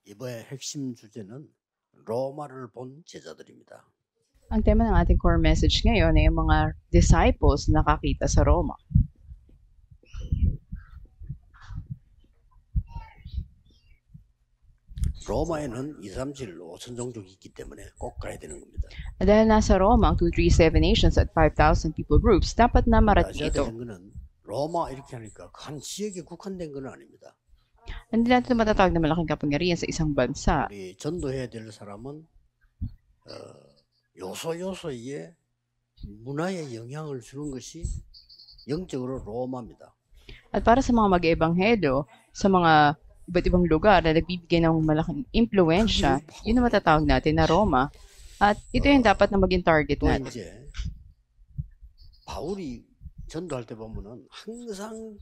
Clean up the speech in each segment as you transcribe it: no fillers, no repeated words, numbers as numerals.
이번의 핵심 주제는 로마를 본 제자들입니다. Ang tema ng ating core message ngayon ay yung mga disciples na nakakita sa Roma. 로마에는 2, 3, 7, 5천 종족이 있기 때문에 꼭 가야 되는 겁니다. Dahil nasa Roma ang 237 nations at 5,000 people groups, dapat na marating ito. 아시아된 거는 로마 이렇게 하니까 한 지역에 국한된 건 아닙니다. Hindi natin ito matatawag na malaking kapangyarihan sa isang bansa. 우리 전도해야 될 사람은 요소요소에 문화에 영향을 주는 것이 영적으로 로마입니다. At para sa mga mag-eebanghelyo, sa mga iba't ibang lugar na nagbibigay ng malaking impluensya, yun na matatawag natin na Roma. At ito yung dapat na maging target 또 natin. 이제 바울이 전도할 때 보면은 항상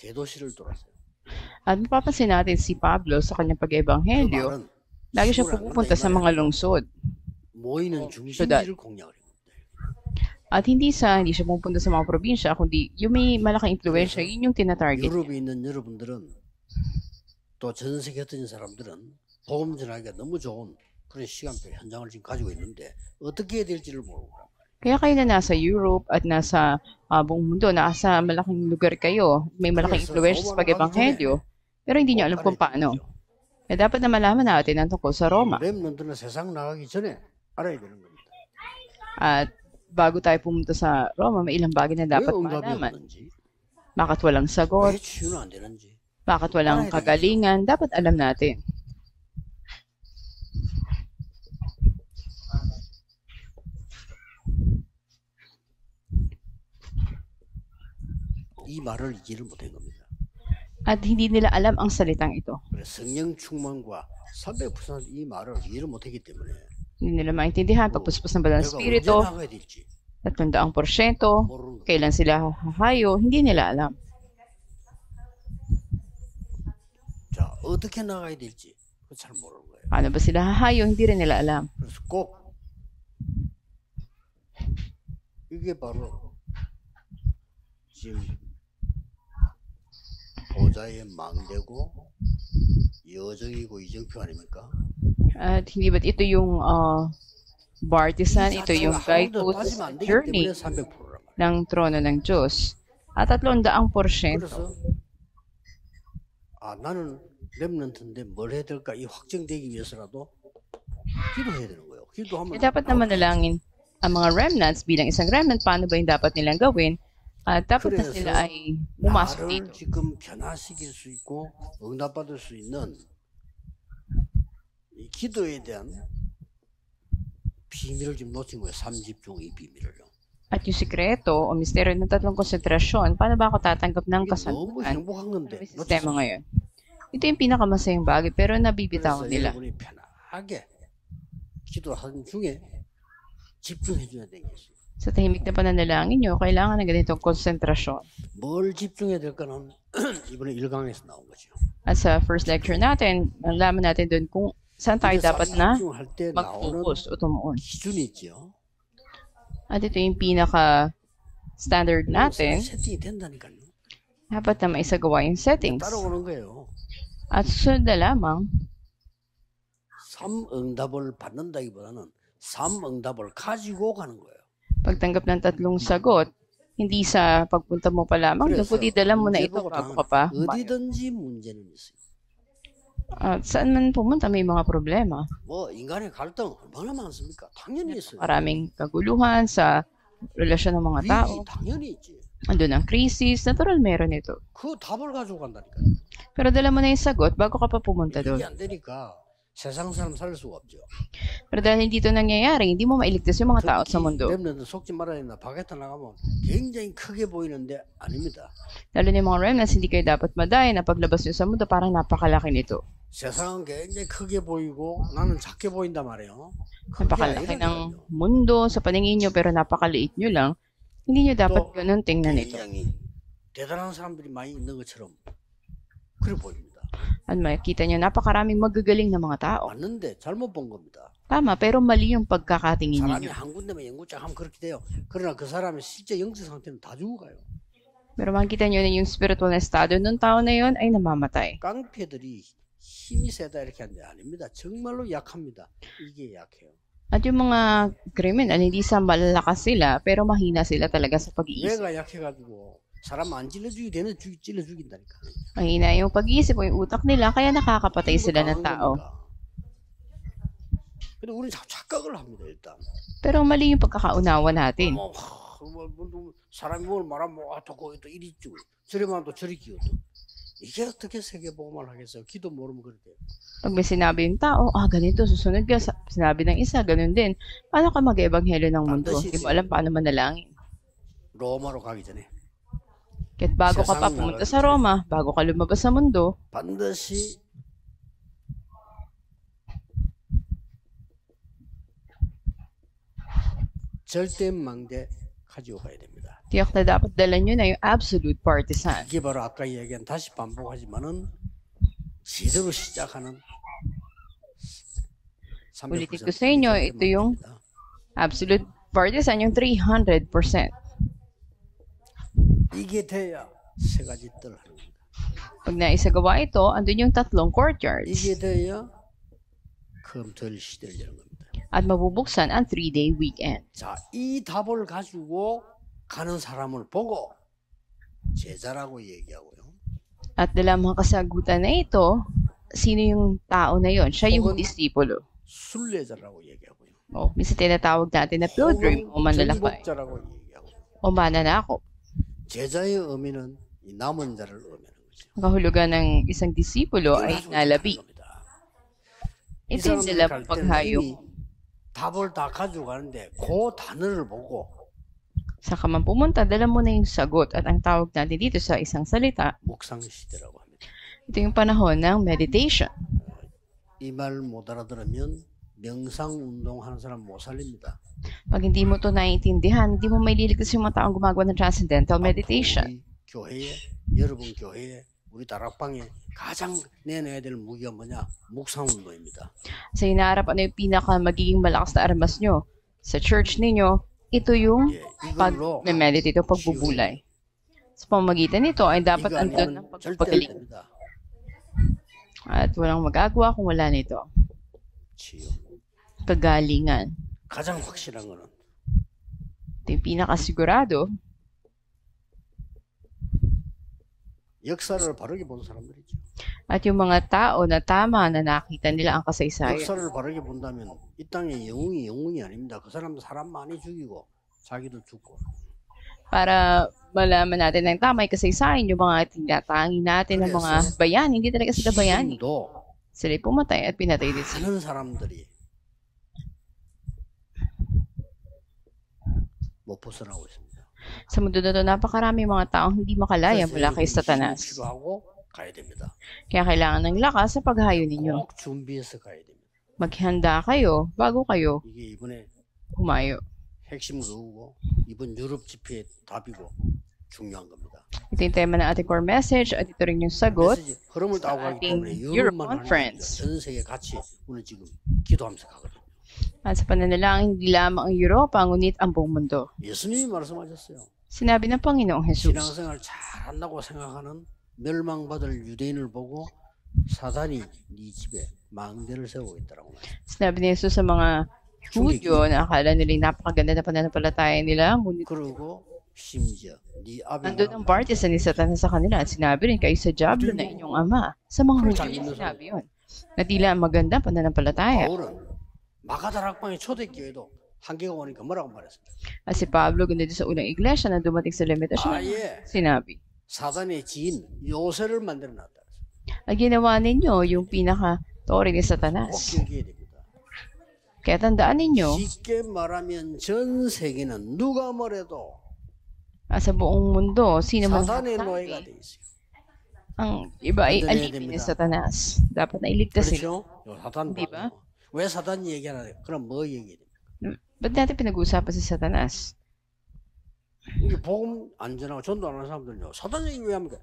대도시를 돌았어요. At mapapansin natin si Pablo sa kanyang 그 pag-eebanghelyo, 말은 lagi siya 시골 안 pupunta 간다 이 sa mga 말이에요. lungsod. 모이는 중심지를 공략을 해요. At hindi siya pupunta sa mga probinsya, kundi yung may malaking impluensya, yun yung tinatarget. 유럽에 있는 여러분들은 또 전 세계 어떤 사람들은 복음 전하기가 너무 좋은 그런 시간표 현장을 지금 가지고 있는데 어떻게 해야 될지를 모르고 Kaya kayo na nasa Europe at nasa buong mundo, nasa malaking lugar kayo, may malaking impluensya sa pag-ebanghelyo, pero hindi nyo alam kung paano. Kaya dapat na malaman natin ang tungkol sa Roma. 렘넌트는 세상 나가기 전에 알아야 되는 겁니다. At bago tayo pumunta sa Roma, may ilang bagay na 왜 dapat 응답이 malaman. 없는지, Bakit walang 왜 sagot, 치유는 안 되는지. bakit walang kagalingan, dapat alam natin. 이 말을 이해를 못한 겁니다. At hindi nila alam ang salitang ito. 그래서 성령 충만과 300%이 말을 이해를 못했기 때문에 Hindi nila maintindihan, pagpuspos ng Banal 내가 언제 Espiritu, 나가야 될지 300%, 모르는 거예요. kailan sila hahayo, hindi nila alam. 자, 어떻게 나가야 될지 그거 잘 모르는 거예요. Paano ba sila hahayo, hindi rin nila alam. 그래서 꼭 이게 바로 지금 보좌의 망대고 여정이고 이정표 아닙니까? At hindi ba't ito yung bartisan, ito yung guidepost 빠지면 안 되기 journey 때문에 300%란 말이에요. ng trono ng Diyos. At 300%. 그래서 나는 렘넌트인데 뭘 해야 될까 이 확정되기 위해서라도 기도해야 되는 거예요. 기도하면 Dapat na manalangin ang mga remnants bilang isang remnant, paano ba yung dapat nilang gawin? At dapat na sila ay pumasok 나를 dito. 지금 변화시킬 수 있고 응답받을 수 있는 이 기도에 대한 비밀을 지금 놓친 거예요. 3집중 이 비밀을요. At yung sikreto o misteryo ng tatlong konsentrasyon, paano ba ako tatanggap ng 이게 너무 kasanduan 행복한 건데 sa sistema ngayon? Ito yung pinakamasayang bagay, pero nabibitawan 그래서 nila. 여러분이 편하게 기도하는 중에 집중해 줘야 되는 게 있어요. Sa tahimik na pananalangin nyo, kailangan ng ganitong konsentrasyon. 뭘 집중해야 될까는 이번에 1강에서 나온 거죠. At sa first lecture natin, nalaman natin doon kung saan tayo dapat na 집중할 때 나오는 mag-focus o tumuon. 기준이 있죠. At ito yung pinaka-standard natin, 세팅이 된다니까요. dapat na maisagawa yung settings. 따라오는 거예요. At susunod na lamang, 3응답을 받는다기보다는 3응답을 가지고 가는 거예요. pagtanggap ng tatlong sagot, hindi sa pagpunta mo pa lamang, doon kundi dala mo na ito bago ka pa. 어디든지 문제는 있어요. At saan man pumunta may mga problema. 뭐 인간의 갈등 얼마나 많습니까? 당연히 있어요. Maraming kaguluhan sa relasyon ng mga 위기 tao. 당연히 있지. Andun ang crisis, natural meron ito. 그 답을 가지고 간다니까요. Pero dala mo na yung sagot bago ka pa pumunta doon. 이게 안 되니까 세상 사람 살릴 수가 없죠. Pero dahil hindi ito nangyayari, hindi mo mailigtas yung mga tao sa mundo. 렘넌트 속지 말아야 된다. 바게트 나가면 굉장히 크게 보이는데 아닙니다. Lalo na yung mga remnants, hindi kayo dapat madaya na paglabas nyo sa mundo, parang napakalaki nito. 세상은 굉장히 크게 보이고 나는 작게 보인단 말이에요. Napakalaki ng mundo sa paningin nyo, pero napakaliit nyo lang. Hindi nyo dapat ganun tingnan ito. 굉장히 대단한 사람들이 많이 있는 것처럼 그래 보입니다. At makikita nyo, napakaraming magagaling na mga tao. 맞는데 잘못 본 겁니다. Tama, pero mali yung pagkakatingin 사람이 ninyo. 한 군데만 연구짝 하면 그렇게 돼요. 그러나 그 사람의 실제 영적 상태는 다 죽어가요. Pero makikita nyo na yung spiritual na estado ng tao na yun ay namamatay. 깡패들이 힘이 세다 이렇게 하는데 아닙니다. 정말로 약합니다. 이게 약해요. At yung mga kriminal, hindi sa malalakas sila, pero mahina sila talaga sa pag-iisip. 뇌가 약해가지고 사람 안 찔러주기 되는 찔러 죽인다니까. Mahina yung pag-iisip o yung utak nila, kaya nakakapatay 이거 sila ng 강한 tao. 겁니까? 근데 우리는 자꾸 착각을 합니다. 일단 Pero mali yung pagkakaunawa natin. 사람이 뭘 말하면 또 이리 찌고 저리만 또 저리 끼고 또 이게 어떻게 세계복음을 하겠어요? 기도 모르면 그렇대요. Pag may sinabi yung tao, ganito, susunod ka. Sinabi ng isa, ganun din. Paano ka mag-ebanghelyo ng mundo? Hindi mo alam paano manalangin. 로마로 가기 전에 Kahit bago ka pa pumunta sa Roma, bago ka lumabas sa mundo, 반드시 절대망대 가지고 가야 됩니다. tiyak na dapat dala nyo na yung absolute partisan. 이게 바로 아까 얘기한 다시 반복하지만은 제대로 시작하는 Ulitin ko sa inyo, ito yung absolute partisan, yung 300%. 이게 돼야 세 가지 뜰 하는 겁니다. Pag naisagawa ito, andun yung tatlong courtyards. 이게 돼야 검토일 시대를 여는 겁니다. At mabubuksan ang 3-day weekend. 자, 이 답을 가지고 가는 사람을 보고 제자라고 얘기하고요. At dala mga kasagutan na ito, sino yung tao na yon? Siya yung 혹은 disipulo. 순례자라고 얘기하고요. Minsan tinatawag natin na pilgrim o manlalakbay 정복자라고 얘기하고 o mananakop. 제자의 의미는 이 남은 자를 의미하는 거죠. Ang kahulugan ng isang disipulo ay nalabi. 이 Ito yung 사람들 dala 갈 때는 paghayo. 이미 답을 다 가지고 가는데 그 단어를 보고 Sa ka man pumunta, dala mo na yung sagot. At ang tawag natin dito sa isang salita, 묵상 시대라고 합니다. ito yung panahon ng meditation. 이 말 못 알아들으면 명상 운동하는 사람 못 살립니다. Pag hindi mo ito naiintindihan, hindi mo may liligtas yung mga taong gumagawa ng transcendental meditation. 우리 교회에 여러분 교회에 우리 다락방에 가장 내놔야 될 무기가 뭐냐? 묵상 운동입니다. Sa hinaharap, ano yung pinaka magiging malakas na armas nyo? Sa church ninyo, ito yung 예, 이걸로 pag-meditate o pagbubulay. Sa pamamagitan nito ay dapat 이거 andun 아니면 ang 절대 안 pagpagaling. 됩니다. At walang magagawa kung wala nito. 치유. Kagalingan. 가장 확실한 거는 Ito yung pinakasigurado. 역사를 바르게 본 사람들이죠. At yung mga tao na tama na nakita nila ang kasaysayan. 역사를 바르게 본다면 이 땅에 영웅이 아닙니다. 그 사람도 사람 많이 죽이고 자기도 죽고. Para malaman natin ng tama yung kasaysayan, yung mga tinatangi natin ng mga bayani, hindi talaga sila bayani. 지금도 Sila'y pumatay at pinatay din sila. 많은 사람들이 못 벗어나고 있습니다. Sa mundo na ito, napakarami mga taong hindi makalaya mula kay Satanas. 필요하고 가야 됩니다. Kaya kailangan ng lakas sa paghayo ninyo. 꼭 준비해서 가야 됩니다. Maghanda kayo bago kayo 이게 이번에 humayo. 핵심 그거고 이번 유럽 집회의 답이고 중요한 겁니다. Ito yung tema ng ating core message at ito rin yung sagot. 메시지 흐름을 따고 가기 ating 때문에 Europe 유럽만 하는 게 Conference. 아니라 전 세계 같이 오늘 지금 기도하면서 가거든요. At sa pananalangin, hindi lamang ang Europa, ngunit ang buong mundo. 예수님이 말씀하셨어요. Sinabi ng Panginoong Jesus, 신앙생활 잘한다고 생각하는 멸망받을 유대인을 보고 사단이 네 집에 망대를 세우고 있다라고 말했어요. sinabi ni Jesus sa mga Hudyo na akala nila napakaganda na pananampalataya nila, ngunit 그리고 심지어 네 nandun ang 아비가 partisan ni Satanas sa kanila at sinabi rin kayo sa Diablo na inyong ama. Sa mga Hudyo niya sinabi yun. Na tila ang maganda pananampalataya. 바울은 마가다락방의 초대교회도 한계가 오니까 뭐라고 말했습니까? At si Pablo, ganda din sa unang iglesia na dumating sa limitasyon, 아예 sinabi, 사단의 지인 요새를 만들어놨다. ang ginawa ninyo yung pinaka-tori ni 꼭 Satanas. 기억해야 됩니다. Kaya tandaan ninyo, 쉽게 말하면 전 세계는 누가 뭐래도 sa buong mundo, sino man 사단의 노예가 nagsasabi, 돼 있어요. ang iba ay Tandaan alipin ni 됩니다. Satanas. Dapat na iligtas sila. 그렇죠? 요 사단 Di ba? 봐요. 왜 사단 얘기하나? 그럼 뭐 얘기해야 됩니까? Ba't natin pinag-uusapan si Satanas? 이게 복음 안 전하고 전도 안 하는 사람들요. 사단 얘기 왜 합니까?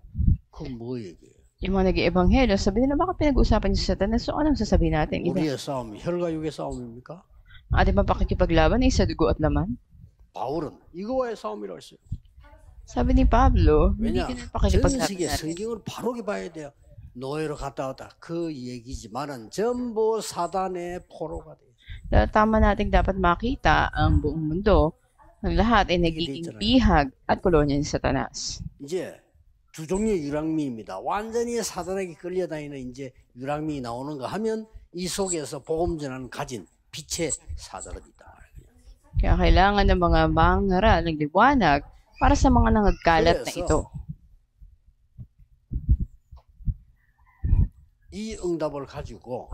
그건 뭐 얘기예요? Yung mga nag-iebanghelyo, sabi nila, bakit pinag-uusapan niyo si Satanas? So, anong sasabihin natin? Iba, 우리의 싸움, 혈과 육의 싸움입니까? ating mapakikipaglaban ay sa dugo at laman? 바울은 이거와의 싸움이라고 했어요. Sabi ni Pablo, hindi 왜냐? ka na 전 pakikipaglaban 세계 natin. 성경을 바로게 봐야 돼요. 노예로 갔다 왔다 그 얘기지만은 전부 사단의 포로가 돼. Tama nating dapat makita ang buong mundo, ang lahat ay nagiging bihag at kolonya ni Satanas. 이제 두 종류의 유랑민입니다. 완전히 사단에게 끌려다니는 이제 유랑민이 나오는가 하면 이 속에서 복음 전하는 가진 빛의 사자들이 있다. Kaya kailangan ng mga mangaral ng liwanag para sa mga nangagkalat na ito. 이 응답을 가지고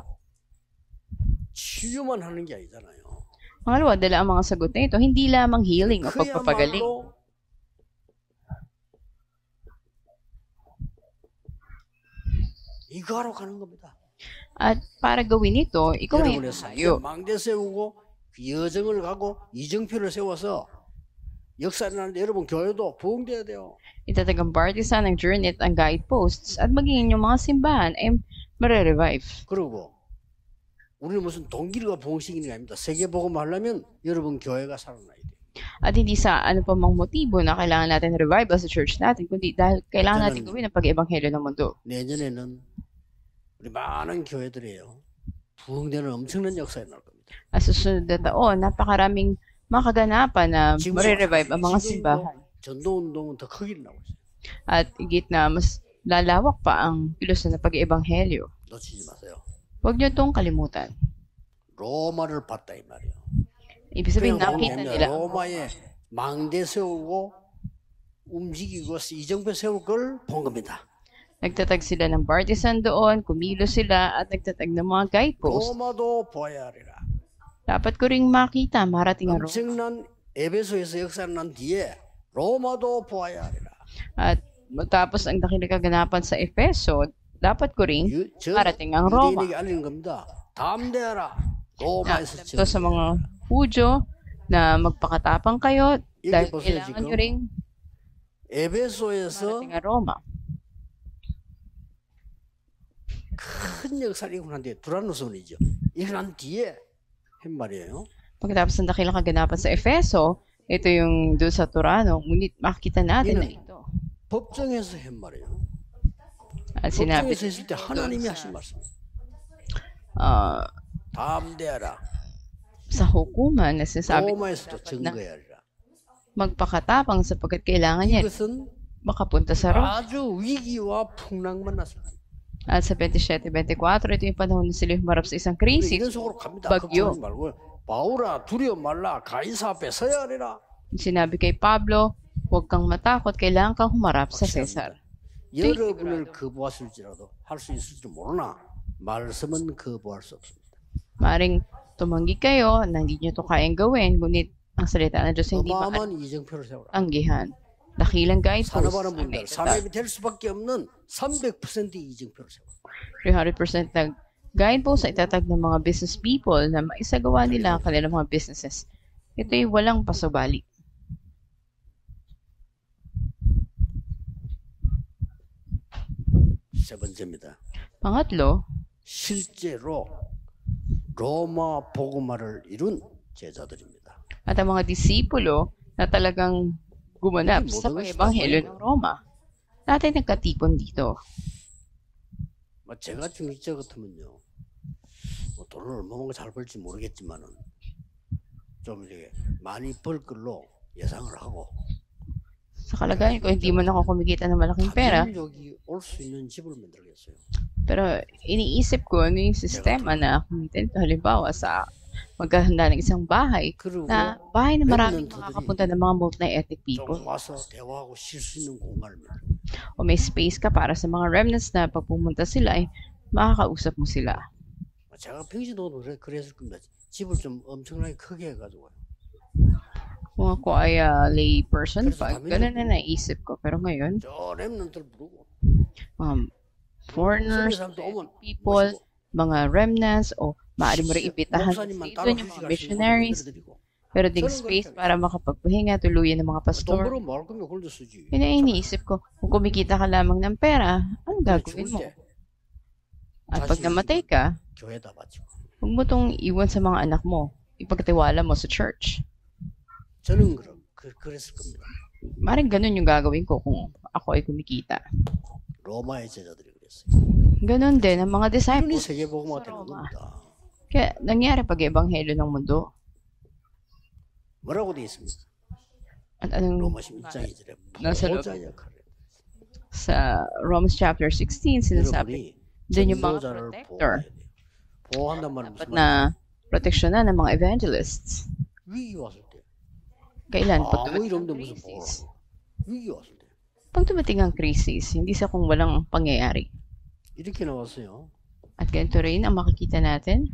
치유만 하는 게 아니잖아요. Pangalawa, dala ang mga sagot na ito, hindi lamang healing o pagpapagaling. 그야말로 이거 하러 가는 겁니다. At para gawin ito, ikaw ay 여러분의 삶에 tayo. 망대 세우고 여정을 가고 이정표를 세워서 역사를 하는데 여러분 교회도 부흥돼야 돼요. Itatag ang partisan, ang journey at ang guideposts at maging inyong mga simbahan ay mare-revive. 그리고 우리는 무슨 동기가 부흥시키는 게 아닙니다. 세계 복음 하려면 여러분 교회가 살아나야 돼요. At hindi sa ano pa mang motibo na kailangan natin revival sa church natin, kundi dahil kailangan natin gawin ang pag-ebanghelyo ng mundo. 내년에는 우리 많은 교회들이에요. 부흥되는 엄청난 역사에 나올 겁니다. At susunod na taon, napakaraming makaganapan na mare-revive ang mga simbahan. 전도운동은 더 크게 나오고 있어요. At higit na mas lalawak pa ang kilos na pag-ebanghelyo. 놓치지 마세요. Huwag niyo itong kalimutan. 로마를 봤다 이 말이에요. Ibig sabihin, 그냥 nakita 보면 nila 로마에 망대 세우고 움직이고 이정표 세울 걸 본 겁니다. nagtatag sila ng partisan doon, kumilos sila at nagtatag ng mga guideposts. 로마도 보아야 하리라. Dapat ko ring makita, marating ang Roma. 엄청난 에베소에서 역사를 난 뒤에 로마도 보아야 하리라. At matapos ang dakilang kaganapan sa Efeso, dapat ko ring 저 marating ang Roma. 유대인에게 알리는 겁니다. 담대하라. 로마에서 Ito sa mga Hudyo na magpakatapang kayo dahil 보세요, kailangan 지금. nyo ring 에베소에서 marating ang Roma. 큰 역사를 일어난 뒤에 두란노선이죠. 일어난 뒤에 한 말이에요. Pagkatapos ng dakilang kaganapan sa Efeso, ito yung doon sa Turano, ngunit makikita natin na ito. 법정에서 한 말이에요. At sinabi 법정에서 했을 때 하나님이 하신 말씀. ah, 담대하라. sa hukuman na sinasabi 로마에서도 증거해야 하리라. magpakatapang sapagkat kailangan niya 이것은 makapunta sa Roma. 아주 위기와 풍랑만 났습니다. At sa 27-24, ito yung panahon na sila humarap sa isang 우리 krisis. 이런 속으로 갑니다. bagyo. 걱정하지 말고 바울아 두려워 말라 가이사 앞에 서야 하리라. Sinabi kay Pablo, huwag kang matakot, kailangan kang humarap sa Cesar. 여러분을 거부했을지라도 할 수 있을지 모르나 말씀은 거부할 수 없습니다. Maring tumanggi kayo na hindi nyo ito kayang gawin, ngunit ang salita ng Diyos ay hindi 어마어마한 이정표를 세워라. maanggihan. Dakilang guideposts 산업하는 ang 분들 may 산업이 될 수밖에 없는 300% 이정표를 세워라. 300% na guideposts ay itatag ng mga business people na maisagawa nila ang kanilang mga businesses. Ito ay walang pasubali. 세 번째입니다. Pangatlo, 실제로 로마 복음화를 이룬 제자들입니다. at ang mga disipulo na talagang gumanap sa pag-ebanghelyo ng Roma. Natin nagkatipon dito. 제가 중직자 같으면요, 뭐 돈을 얼마나 잘 벌지 모르겠지만은 좀 이렇게 많이 벌 걸로 예상을 하고 Sa kalagayan ko, hindi man ako kumikita ng malaking pera, 여기 올 수 있는 집을 만들겠어요. pero iniisip ko ano yung sistema na kumita nito. Halimbawa, sa maghahanda ng isang bahay, 그리고 na bahay na maraming makakapunta ng mga multi-ethnic people. 좀 와서 대화하고 쉴 수 있는 공간을 만들고 O may space ka para sa mga remnants na pag pumunta sila ay makakausap mo sila. 제가 평소도 그랬을 겁니다. 집을 좀 엄청나게 크게 해가지고 Kung ako ay lay person, Pero sa pag dami ganun na- na naisip ko. Pero ngayon, 저 렘넌트를 부르고 foreigners, 사람도 오면 people, 모시고 mga remnants, o maaari mo rin imbitahan sa 목사님만 station 따로 yung mga 휴식할 수 있는 missionaries, 공간을 드리고 pero ding 저는 space 그렇게 para makapagpahinga, tuluyan ng mga 돈 pastor. 벌어 뭐할 거면 그걸도 쓰지. Yun ang iniisip ko. Kung kumikita ka lamang ng pera, anong gagawin 죽을 mo? 때 At pag namatay ka, 교회다 바치고. huwag mo itong iwan sa mga anak mo. Ipagtiwala mo sa church. 저는 그랬을 겁니다. Maring ganun yung gagawin ko kung ako ay kumikita. 로마의 제자들이 그랬어요. 됐어요. Ganon din ang mga 이론이 disciples 세계복음화 sa 되는 Roma. 겁니다. Kaya nangyari pag-ebanghelyo ng mundo. 뭐라고 되어 있습니까? At anong 로마시 1장 2절에 nasa loob 보호자 역할을 해요. sa Romans chapter 16, sinasabi 여러분이 din yung mga 전도자를 protector. 보호해야 돼요. 보호한단 말은 Dapat 무슨 na 말이에요? proteksyonan ng mga evangelists. 위기 왔을 때 Kailan? Pag 아무 일 dumating ang 없는데 무슨 보호를 krisis. 하고 위기 왔을 때 Pag dumating ang krisis, hindi sa kung walang pangyayari. 이렇게 나왔어요. At ganito rin ang makikita natin.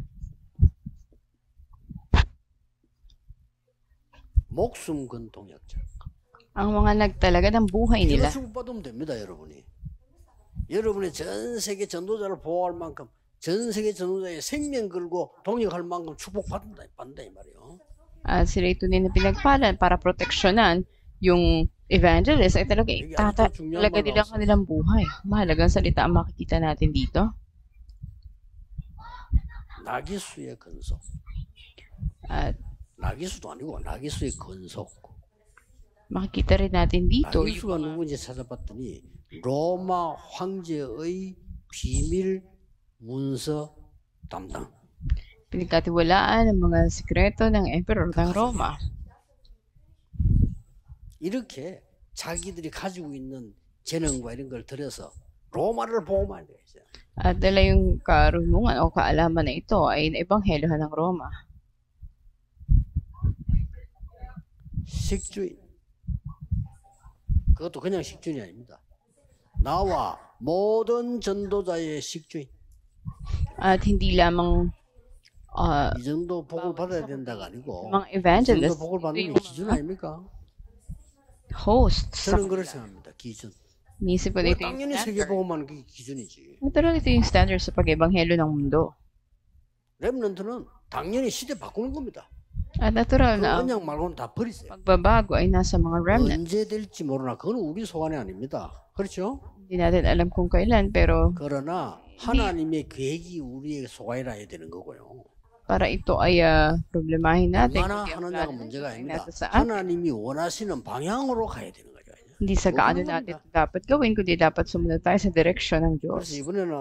목숨 건 동역자. Ang mga nagtalaga ng buhay 이거 nila. 주고받으면 됩니다, 여러분이. 여러분이 전 세계 전도자를 보호할 만큼 전 세계 전도자의 생명 걸고 동역할 만큼 축복받는다 이 말이에요. At sila ito din na pinagpalan para proteksyonan yung evangelist ay talaga Yun, ito 중요한 talaga 말로 nilang 왔어요. kanilang buhay. Mahalagang salita ang makikita natin dito. 나기수의 근속. At 나기수도 아니고 나기수의 근속. makikita rin natin dito 나기수가 yung mga 누군지 찾아봤더니 로마 황제의 비밀 문서 담당. pinagkatiwalaan ng mga sikreto ng Emperor ng Roma. 이렇게 자기들이 가지고 있는 재능과 이런 걸 들여서 로마를 보호만 해야 돼요. At dala yung karunungan o kaalaman na ito ay naebanghelyohan ng Roma. 식주인. 그것도 그냥 식주인이 아닙니다. 나와 모든 전도자의 식주인. At hindi lamang 이 정도 복을 받아야 된다가 아니고 mga 이 정도 evangelists, 복을 ito 받는 yung 게 기준 mga 아닙니까? hosts. 저는 그렇게 생각합니다. 기준. Inisip ko dito yung 당연히 standard. 세계복음하는 게 기준이지. Natural ito yung standard sa pag-ebanghelyo ng mundo. 렘넌트는 당연히 시대 바꾸는 겁니다. At natural 그 na ang 언약 말고는 다 버리세요. pagbabago ay nasa mga remnant. 언제 될지 모르나 그건 우리 소관이 아닙니다. 그렇죠? Hindi natin alam kung kailan, pero 그러나 하나님의 계획이 우리의 소관이라 해야 되는 거고요. para ito ay problemahin natin. 얼마나 Kundi ang 하느냐가 plano 문제가 ay 아닙니다. nasa saan. 하나님이 원하시는 방향으로 가야 되는 거죠. Hindi sa gaano natin dapat gawin, kundi dapat sumunod tayo sa direksyon ng 그래서 Diyos. 이번에는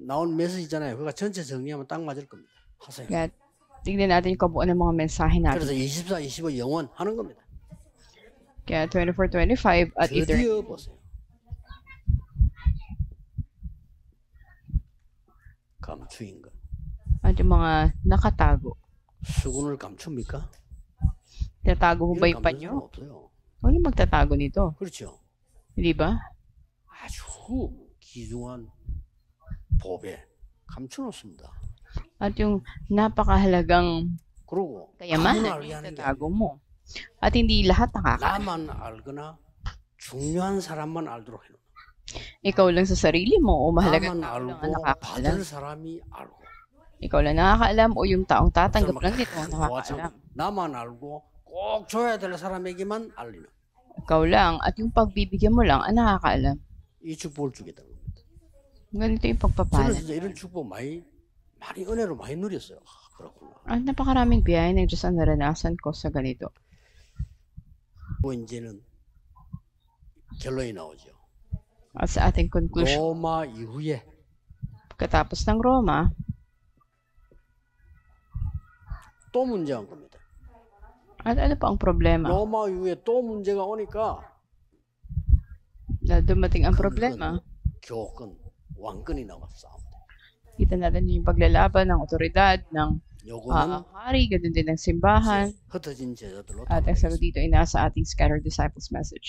나온 메시지잖아요. 그거 전체 정리하면 딱 맞을 겁니다. 하세요. Kaya tignan natin yung kabuuan ng mga mensahe 그래서 natin. 24, 25 영원 하는 겁니다. Kaya 24-25 at 드디어 eternity. 보세요. 감추인 것. At yung mga nakatago. 수군을 감춥니까? Tinatago mo ba 이런 yung 감출 panyo? 사람 없어요. Huwag yung magtatago nito. 그렇죠. Hindi ba? 아주 귀중한 보배 감춰놓습니다. At yung napakahalagang 그리고 kayamanan, 아무나 알게 yung 하는 게 tatago mo. At hindi lahat nakaka. 나만 알거나 중요한 사람만 알도록 해놓는 Ikaw lang sa sarili mo o mahalagang 나만 tao lang ang 알고 nakakaalam. 받을 사람이 알고 Ikaw lang nakakaalam o yung taong tatanggap lang nito ang 그와 nakakaalam. 참 나만 알고 꼭 줘야 될 사람에게만 알리는 Ikaw lang at yung pagbibigyan mo lang ang nakakaalam. 이 축복을 주겠다는 겁니다. Ganito yung 저는 pagpapala. 진짜 이런 축복 많이 은혜로 많이 누렸어요. 그렇구나. At napakaraming biyaya ng Diyos ang naranasan ko sa ganito. 뭐 이제는 결론이 나오죠. At sa ating conclusion, 로마 이후에 pagkatapos ng Roma, 또 문제가 온 겁니다. at ano pa ang problema? 로마 이후에 또 문제가 오니까 Na dumating ang problema, 교권, 왕권이 나와 싸웁니다. kita natin yung paglalaban ng otoridad, ng 요거는 hari, ganun din ng simbahan. 흩어진 제자들로 At ang sagot dito ay nasa ating Scattered Disciples message.